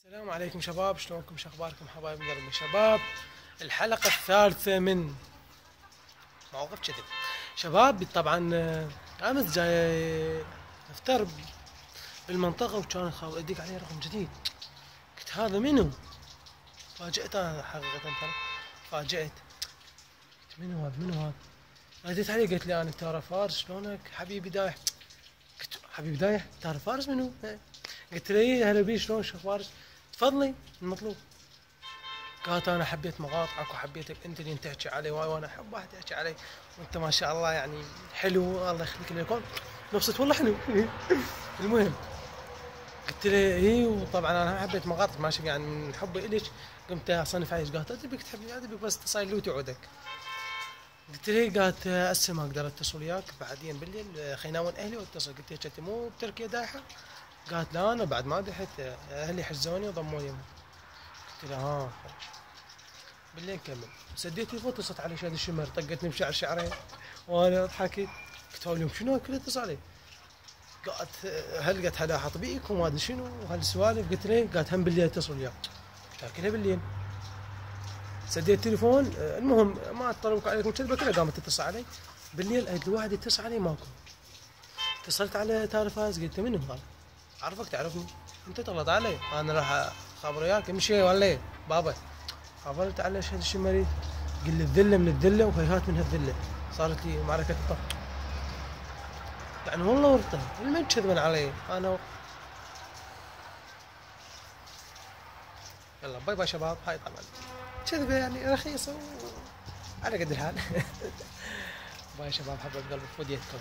السلام عليكم شباب، شلونكم؟ شو اخباركم حبايب قلبي شباب؟ الحلقة الثالثة من مواقف كذب. شباب طبعا امس جاي افطر بالمنطقة وكان اديك عليه رقم جديد. قلت هذا منو؟ فاجأت انا حقيقة ترى فاجأت. قلت منو هذا؟ رديت عليه قلت لي انا ترى فارس، شلونك حبيبي دايح؟ قلت حبيبي دايح ترى فارس منو؟ قلت له إيه، هلا بيه شلون شو اخبارك؟ تفضلي المطلوب. قالت انا حبيت مقاطعك وحبيتك انت اللي تحكي علي وانا احب واحد يحكي علي، وانت ما شاء الله يعني حلو، الله يخليك لي يكون مبسوط والله حلو. المهم قلت له اي، وطبعا انا حبيت مقاطعك ماشي يعني من حبي الك قمت اصنف عليك. قالت ادبك تحبني ادبك بس تصاير لوتي عودك. قلت له قالت هسه ما اقدر اتصل وياك بعدين بالليل خلينا ناون اهلي واتصل. قلت لها انت مو بتركيا دايحه؟ قالت لا انا بعد ما دحت اهلي حجزوني وضموني. قلت لها ها بالليل كمل. سديت تليفون اتصلت علي شاد الشمر طقتني بشعر شعرين وانا ضحكت. قلت له اليوم شنو كله اتصل علي؟ قالت هل قالت هلا حاط بيك وما ادري شنو وهالسوالف. قلت له قالت هم بالليل اتصل وياك. قلت لها كلها بالليل. سديت التليفون المهم ما اطلبك عليكم كذبه كلها قامت تتصل علي بالليل. قالت الواحد يتصل علي ماكو. اتصلت على تارة فاز قلت له منو هذا؟ اعرفك تعرفني؟ انت تغلط علي انا راح اخبر وياك امشي ولا ايه بابا. خبرت على شهد الشمري قل لي الذله من الذله وهيهات من هالذله. صارت لي معركه الطف يعني والله ورطه المن كذبا علي انا يلا باي باي شباب. هاي طبعا كذبه يعني رخيصه على قد الحال. باي شباب حبايب قلبي فديتكم.